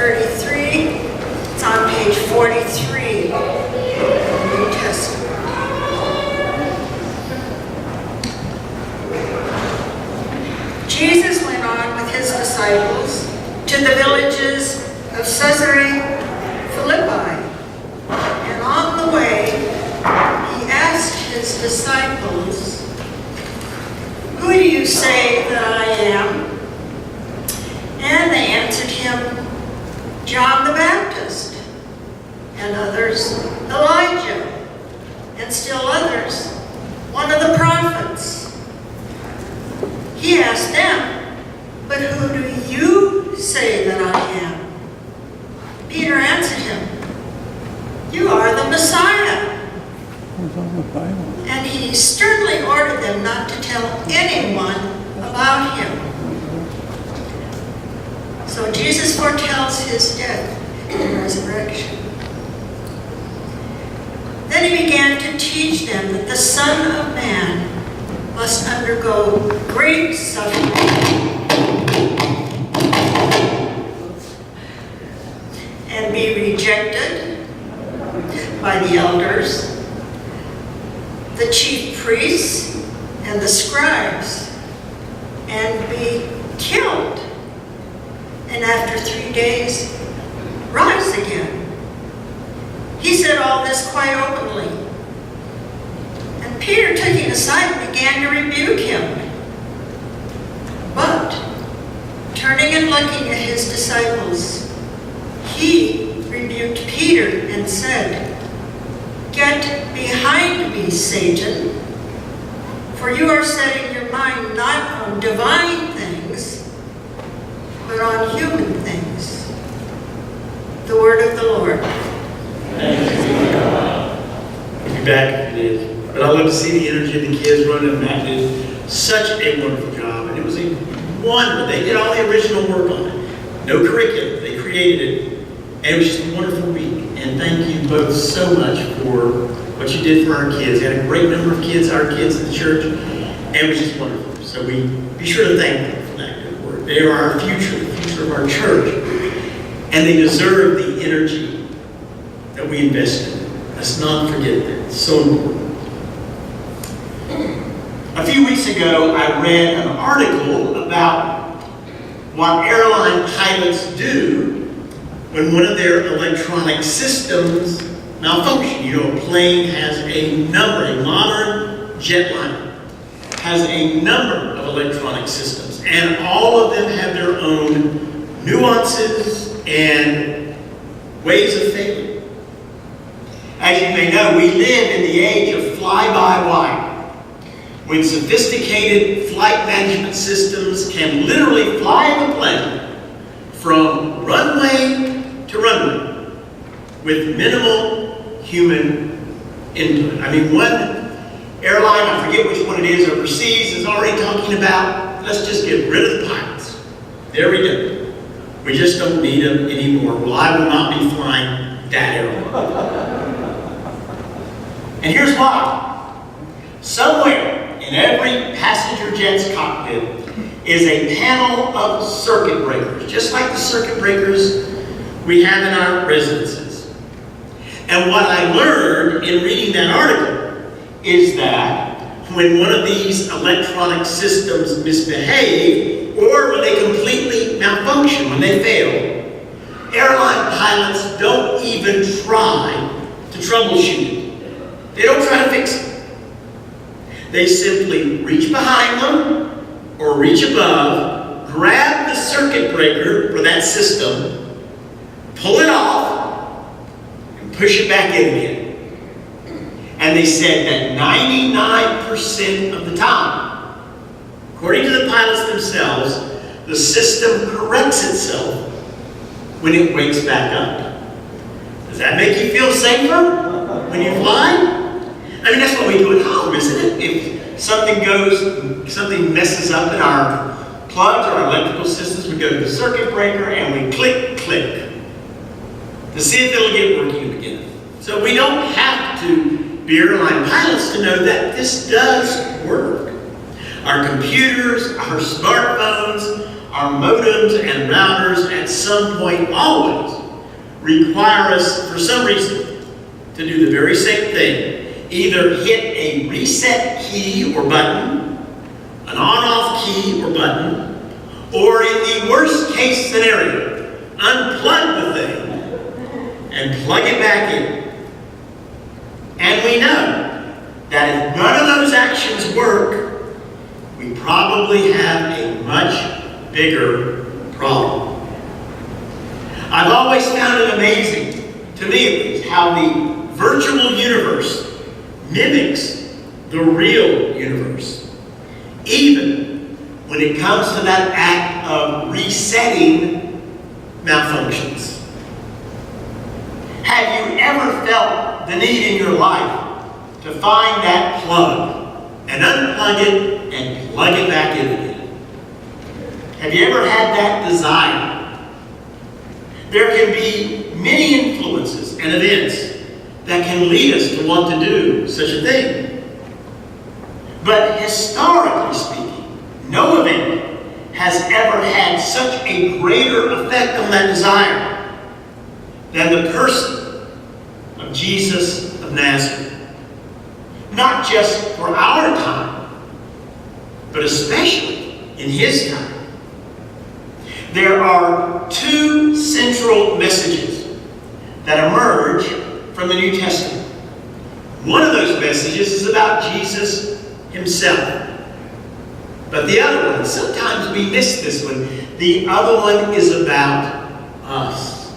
33. It's on page 43 in the New Testament. Jesus went on with his disciples to the villages of Caesarea Philippi, and on the way he asked his disciples, "Who do you say that I am?" And they answered him, "John the Baptist," and others, "Elijah," and still others, "one of the prophets." He asked them, "But who do you say that I am?" Peter answered him, "You are the Messiah." And he sternly ordered them not to tell anyone about him. So Jesus foretells his death and resurrection. Then he began to teach them that the Son of Man must undergo great suffering and be rejected by the elders, the chief priests, and the scribes, and be killed, and after 3 days rise again. He said all this quite openly. And Peter took him aside and began to rebuke him. But, turning and looking at his disciples, he rebuked Peter and said, "Get behind me, Satan, for you are setting your mind not on divine things, but on human things." The word of the Lord. Thanks be to God. I'll be back if it is. But I love to see the energy of the kids running. Mack did such a wonderful job. And it was a wonder. They did all the original work on it. No curriculum. They created it. And it was just a wonderful week. And thank you both so much for what you did for our kids. We had a great number of kids, our kids at the church. And it was just wonderful. So we be sure to thank them for that good work. They are our future, the future of our church. And they deserve the energy that we invest in. Let's not forget that. It's so important. A few weeks ago, I read an article about what airline pilots do when one of their electronic systems malfunction. You know, a plane has a number, a modern jetliner has a number of electronic systems, and all of them have their own nuances and ways of failing. As you may know, we live in the age of fly-by-wire, when sophisticated flight management systems can literally fly the plane from runway to runway with minimal human input. I mean, one airline, I forget which one it is overseas, is already talking about, let's just get rid of the pilots. There we go. We just don't need them anymore. Well, I will not be flying that airline. And here's why. Somewhere in every passenger jet's cockpit is a panel of circuit breakers, just like the circuit breakers we have in our residences. And what I learned in reading that article is that when one of these electronic systems misbehave, or when they completely malfunction, when they fail, airline pilots don't even try to troubleshoot it. They don't try to fix it. They simply reach behind them or reach above, grab the circuit breaker for that system, pull it off, and push it back in again. And they said that 99% of the time, according to the pilots themselves, the system corrects itself when it wakes back up. Does that make you feel safer when you fly? I mean, that's what we do at home, isn't it? If something messes up in our plugs or our electrical systems, we go to the circuit breaker and we click to see if it'll get working again. So we don't have to be airline pilots to know that this does work. Our computers, our smartphones, our modems and routers at some point always require us, for some reason, to do the very same thing. Either hit a reset key or button, an on-off key or button, or in the worst case scenario, unplug the thing and plug it back in. And we know that if none of those actions work, we probably have a much bigger problem. I've always found it amazing, to me at least, how the virtual universe mimics the real universe, even when it comes to that act of resetting malfunctions. Have you ever felt the need in your life to find that plug and unplug it and plug it back in again? Have you ever had that desire? There can be many influences and events that can lead us to want to do such a thing. But historically speaking, no event has ever had such a greater effect on that desire than the person of Jesus of Nazareth. Not just for our time, but especially in his time. There are two central messages that emerge from the New Testament. One of those messages is about Jesus himself. But the other one, sometimes we miss this one, the other one is about us.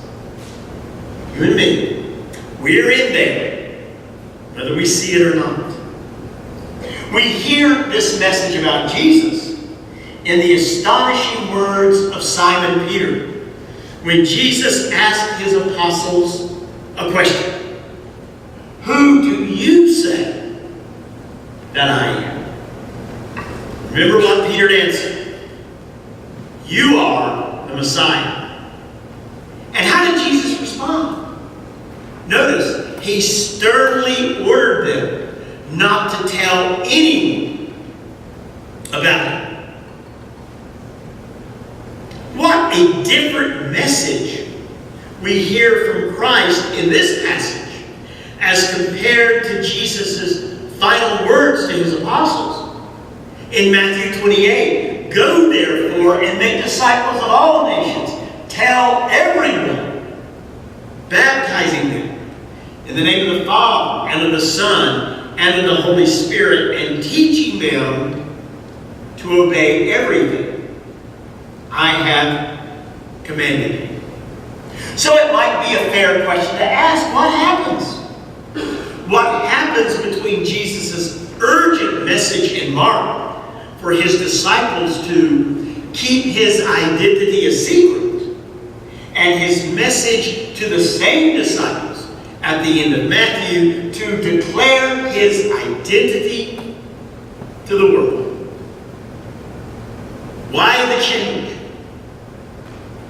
You and me. We're in there, whether we see it or not. We hear this message about Jesus in the astonishing words of Simon Peter when Jesus asked his apostles a question. Who do you say that I am? Remember what Peter answered. You are the Messiah. And how did Jesus respond? Notice, he sternly ordered them not to tell anyone about him. What a different message we hear from Christ in this passage as compared to Jesus' final words to his apostles. In Matthew 28, go therefore and make disciples of all nations. Tell everyone, baptizing them in the name of the Father and of the Son and of the Holy Spirit, and teaching them to obey everything I have commanded you. So it might be a fair question to ask, what happens? What happens between Jesus' urgent message in Mark for his disciples to keep his identity a secret, and his message to the same disciples at the end of Matthew to declare his identity to the world? Why the change?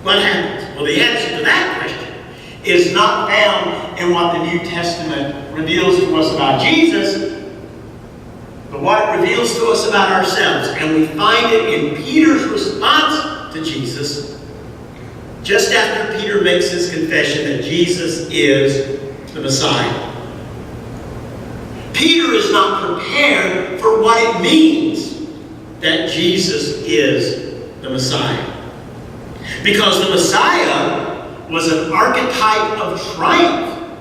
What happens? Well, the answer to that question is not found in what the New Testament reveals to us about Jesus, but what it reveals to us about ourselves. And we find it in Peter's response to Jesus, just after Peter makes his confession that Jesus is the Messiah. Peter is not prepared for what it means that Jesus is the Messiah. Because the Messiah was an archetype of triumph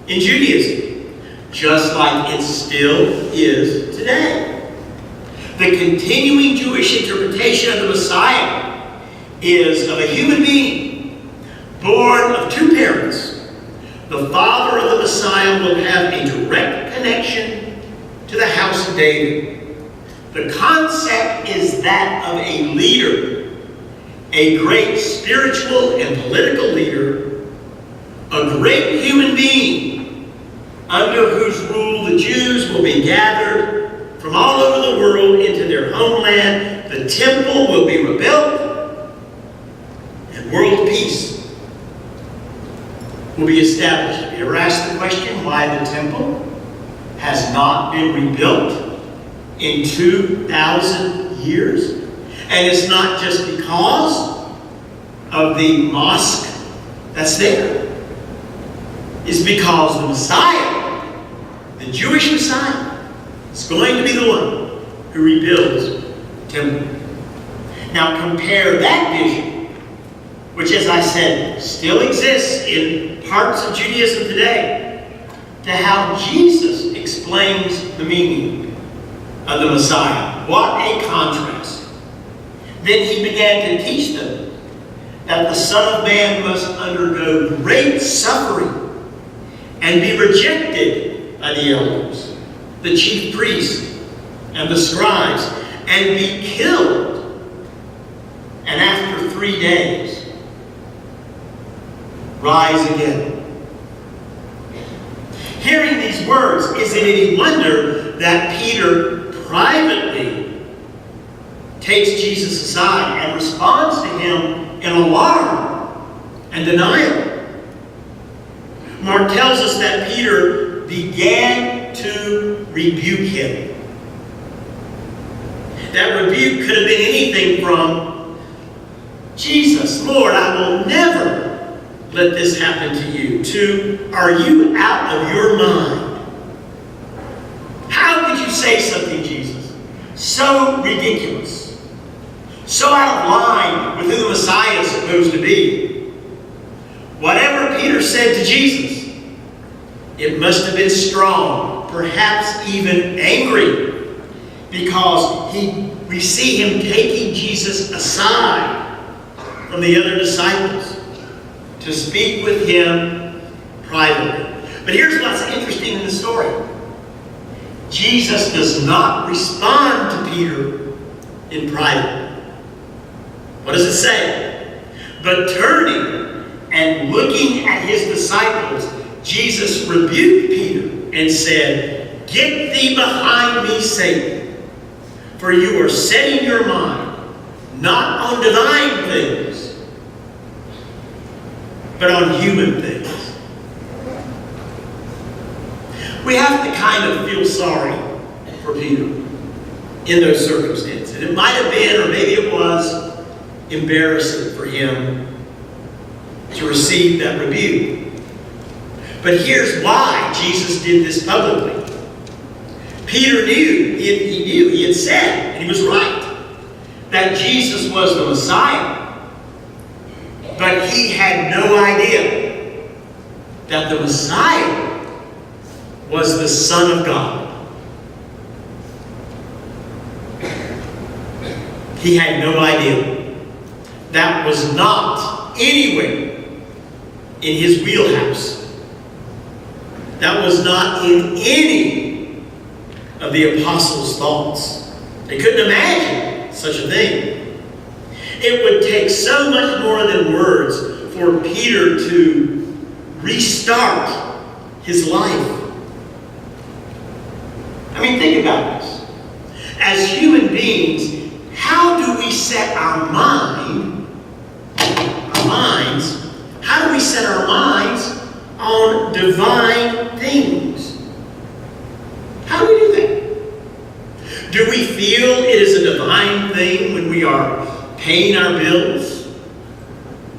in Judaism, just like it still is today. The continuing Jewish interpretation of the Messiah is of a human being born of two parents. The father of the Messiah will have a direct connection to the house of David. The concept is that of a leader, a great spiritual and political leader, a great human being under whose rule the Jews will be gathered from all over the world into their homeland. The temple will be rebuilt, and world peace will be established. Have you ever asked the question why the temple has not been rebuilt in 2,000 years? And it's not just because of the mosque that's there. It's because the Messiah, the Jewish Messiah, is going to be the one who rebuilds the temple. Now compare that vision, which, as I said, still exists in parts of Judaism today, to how Jesus explains the meaning of the Messiah. What a contrast. Then he began to teach them that the Son of Man must undergo great suffering and be rejected by the elders, the chief priests, and the scribes, and be killed. And after 3 days, rise again. Hearing these words, is it any wonder that Peter privately takes Jesus aside and responds to him in alarm and denial? Mark tells us that Peter began to rebuke him. That rebuke could have been anything from, Jesus, Lord, I will never let this happen to you, to, are you out of your mind? How could you say something, Jesus, so ridiculous, so out of line with who the Messiah is supposed to be? Whatever Peter said to Jesus, it must have been strong, perhaps even angry, because we see him taking Jesus aside from the other disciples to speak with him privately. But here's what's interesting in the story. Jesus does not respond to Peter in private. What does it say? But turning and looking at his disciples, Jesus rebuked Peter and said, "Get thee behind me, Satan, for you are setting your mind not on divine things, but on human things." We have to kind of feel sorry for Peter in those circumstances. It might have been, or maybe it was, embarrassing for him to receive that rebuke. But here's why Jesus did this publicly. Peter knew, he had said, and he was right, that Jesus was the Messiah. But he had no idea that the Messiah was the Son of God. He had no idea. That was not anywhere in his wheelhouse. That was not in any of the apostles' thoughts. They couldn't imagine such a thing. It would take so much more than words for Peter to restart his life. I mean, think about this. As human beings, how do we set our minds, how do we set our minds on divine things? How do we do that? Do we feel it is a divine thing when we are paying our bills,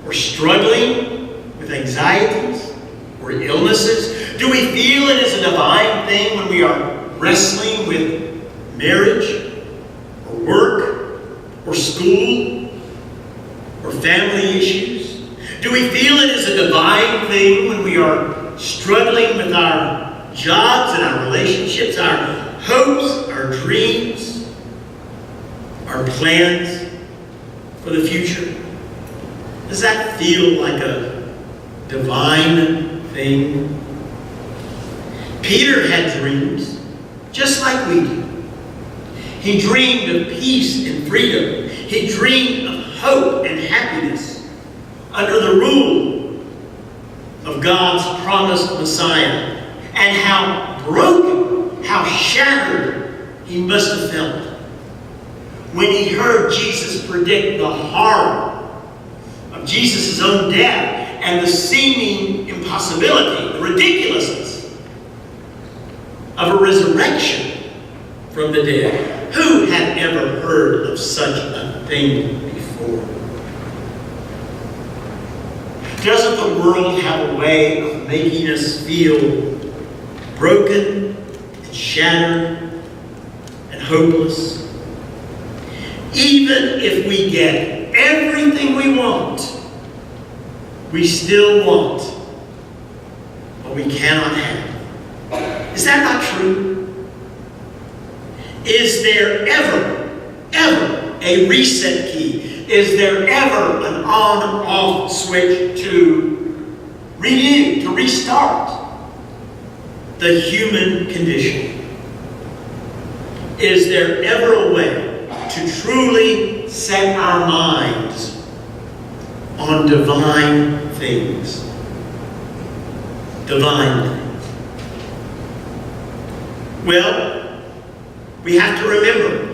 or struggling with anxieties or illnesses? Do we feel it is a divine thing when we are wrestling with marriage or work or school or family issues? Do we feel it is a divine thing when we are struggling with our jobs and our relationships, our hopes, our dreams, our plans for the future? Does that feel like a divine thing? Peter had dreams, just like we do. He dreamed of peace and freedom. He dreamed of hope and happiness under the rule of God's promised Messiah. And how broken, how shattered he must have felt when he heard Jesus predict the horror of Jesus' own death and the seeming impossibility, the ridiculousness of a resurrection from the dead. Who had ever heard of such a thing before. Doesn't the world have a way of making us feel broken and shattered and hopeless? Even if we get everything we want, we still want what we cannot have. Is that not true? Is there ever a reset key? Is there ever an on-off switch to renew, to restart the human condition? Is there ever a way to truly set our minds on divine things? Divine things. Well, we have to remember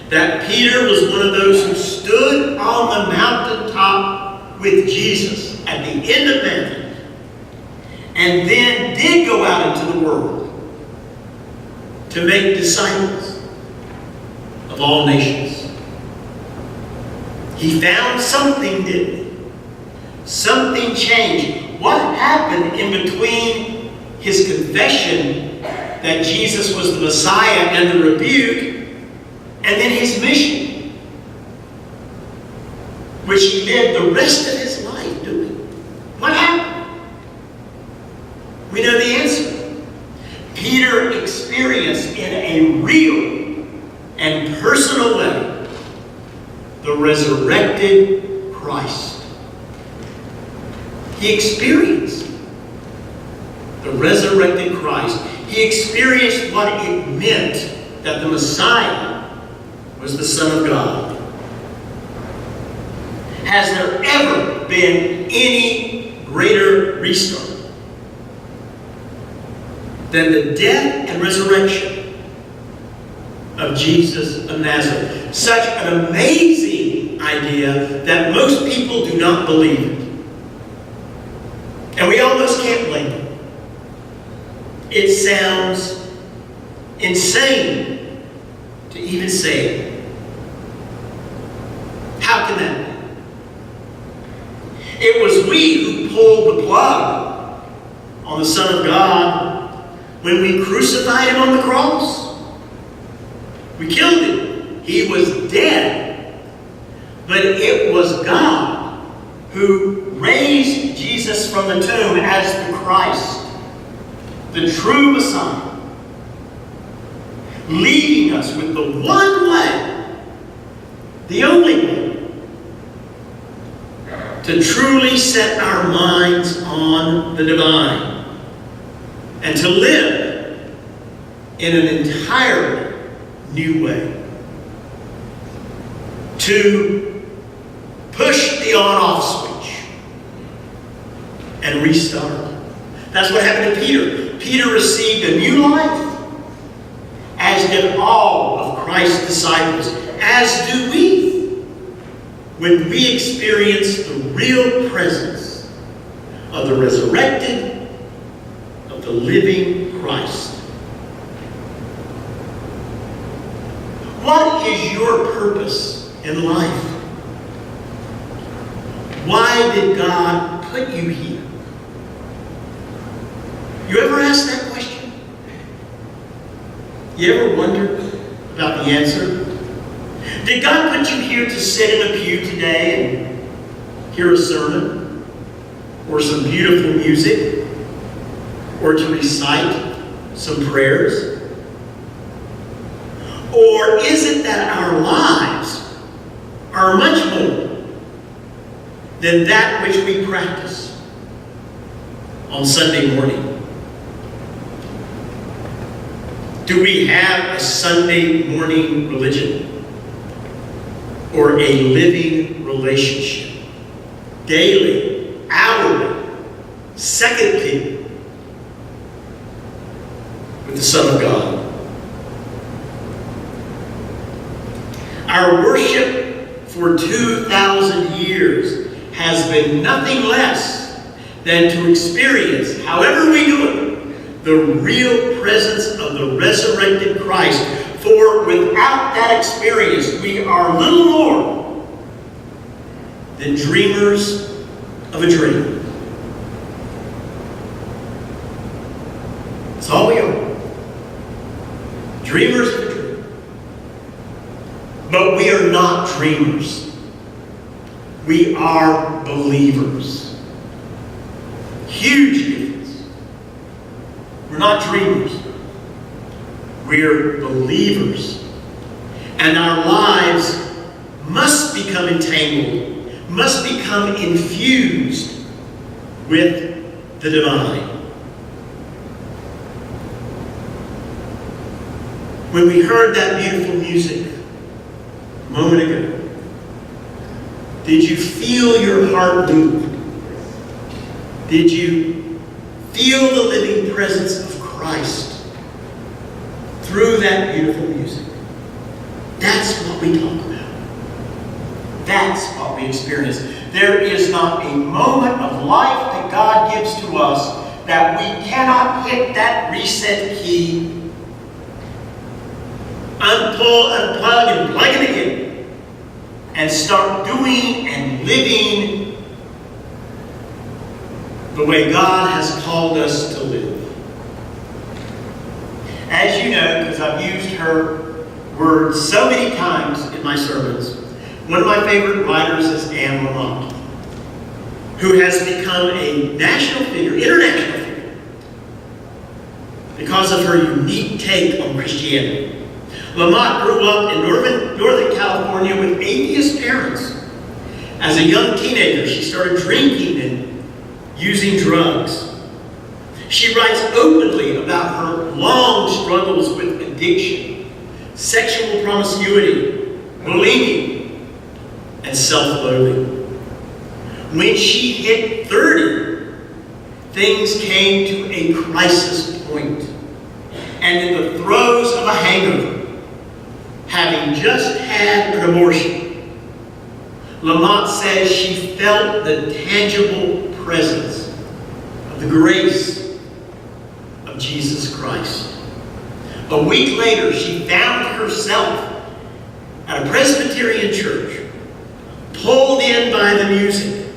that Peter was one of those who stood on the mountaintop with Jesus at the end of Matthew, and then did go out into the world to make disciples of all nations. He found something, didn't he? Something changed. What happened in between his confession that Jesus was the Messiah and the rebuke, and then his mission, which he lived the rest of his life doing? What happened? We know the answer. Peter experienced in a real and personal way the resurrected Christ. He experienced the resurrected Christ. He experienced what it meant that the Messiah was the Son of God. Has there ever been any greater restart than the death and resurrection of Jesus of Nazareth? Such an amazing idea that most people do not believe it. And we almost can't blame them. It sounds insane to even say it. How can that be? It was we who pulled the plug on the Son of God when we crucified him on the cross. We killed him. He was dead. But it was God who raised Jesus from the tomb as the Christ, the true Messiah, leaving us with the one way, the only way, to truly set our minds on the divine and to live in an entirely new way. To push the on-off switch and restart. That's what happened to Peter. Peter received a new life, as did all of Christ's disciples, as do we, when we experience the real presence of the resurrected, of the living Christ. What is your purpose in life? Why did God put you here? You ever ask that question? You ever wonder about the answer? Did God put you here to sit in a pew today and hear a sermon? Or some beautiful music? Or to recite some prayers? Or is it that our lives are much more than that which we practice on Sunday morning? Do we have a Sunday morning religion? Or a living relationship? Daily, hourly, secondly, with the Son of God. Our worship for 2,000 years has been nothing less than to experience, however we do it, the real presence of the resurrected Christ. For without that experience, we are little more than dreamers of a dream. That's all we are. Dreamers of a dream. But we are not dreamers. We are believers. Huge difference. We're not dreamers. We're believers. And our lives must become entangled, must become infused with the divine. When we heard that beautiful music a moment ago, did you feel your heart moved? Did you feel the living presence of Christ through that beautiful music? That's what we talk about. That's what we experience. There is not a moment of life that God gives to us that we cannot hit that reset key, unplug, and plug it in, and start doing and living the way God has called us to live. As you know, because I've used her words so many times in my sermons, one of my favorite writers is Mack, who has become a national figure, international figure, because of her unique take on Christianity. Mack grew up in Northern California with atheist parents. As a young teenager, she started drinking and using drugs. She writes openly about her long struggles with addiction, sexual promiscuity, bulimia, and self-loathing. When she hit 30, things came to a crisis point. And in the throes of a hangover, having just had an abortion, Mack says she felt the tangible presence of the grace of Jesus Christ. A week later, she found herself at a Presbyterian church, pulled in by the music.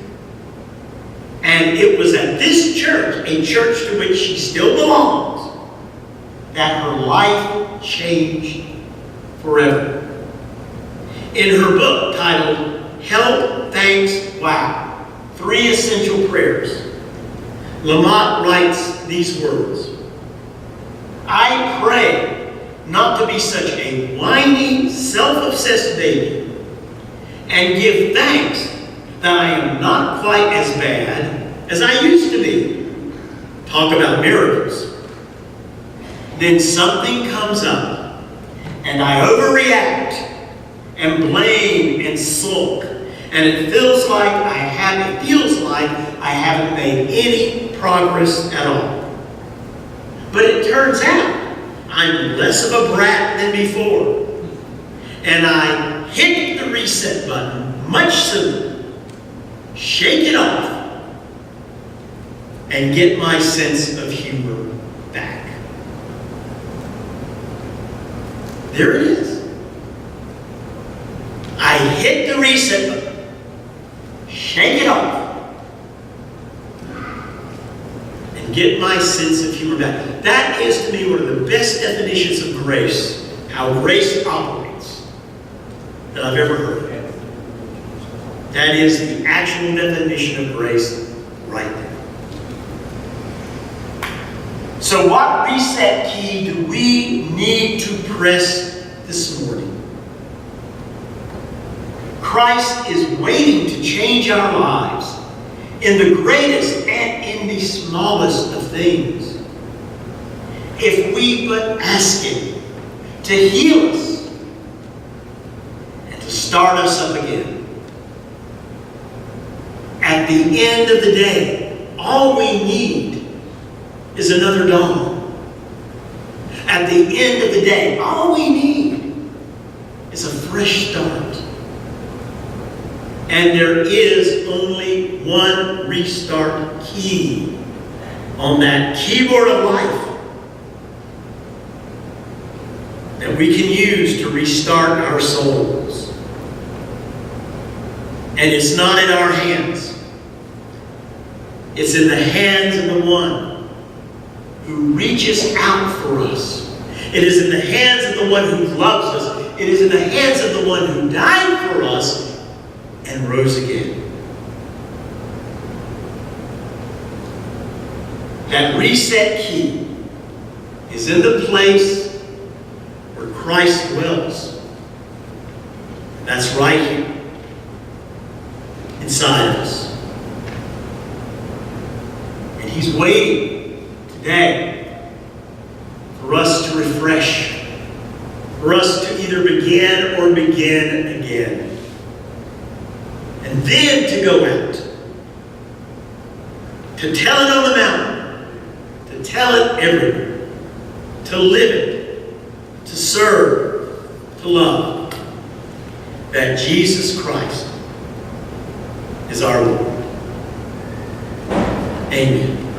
And it was at this church, a church to which she still belongs, that her life changed forever. In her book titled Help, Thanks, Wow, 3 Essential Prayers, Mack writes these words: I pray not to be such a whiny, self-obsessed baby, and give thanks that I am not quite as bad as I used to be. Talk about miracles. Then something comes up, and I overreact and blame and sulk, and it feels like I haven't made any progress at all. But it turns out I'm less of a brat than before, and I hit the reset button much sooner, shake it off, and get my sense of humor back. There it is. I hit the reset button, shake it off, and get my sense of humor back. That is, to me, one of the best definitions of grace, how grace operates, that I've ever heard. That is the actual definition of grace right there. So what reset key do we need to press this morning? Christ is waiting to change our lives in the greatest and in the smallest of things. If we but ask Him to heal us and to start us up again. At the end of the day, all we need is another dawn. At the end of the day, all we need is a fresh start. And there is only one restart key on that keyboard of life that we can use to restart our souls. And it's not in our hands. It's in the hands of the one who reaches out for us. It is in the hands of the one who loves us. It is in the hands of the one who died for us and rose again. That reset key is in the place where Christ dwells. That's right here, inside of us. And He's waiting today for us to refresh, for us to either begin or begin again. And then to go out, to tell it on the mountain, to tell it everywhere, to live it, to serve, to love, that Jesus Christ is our Lord. Amen.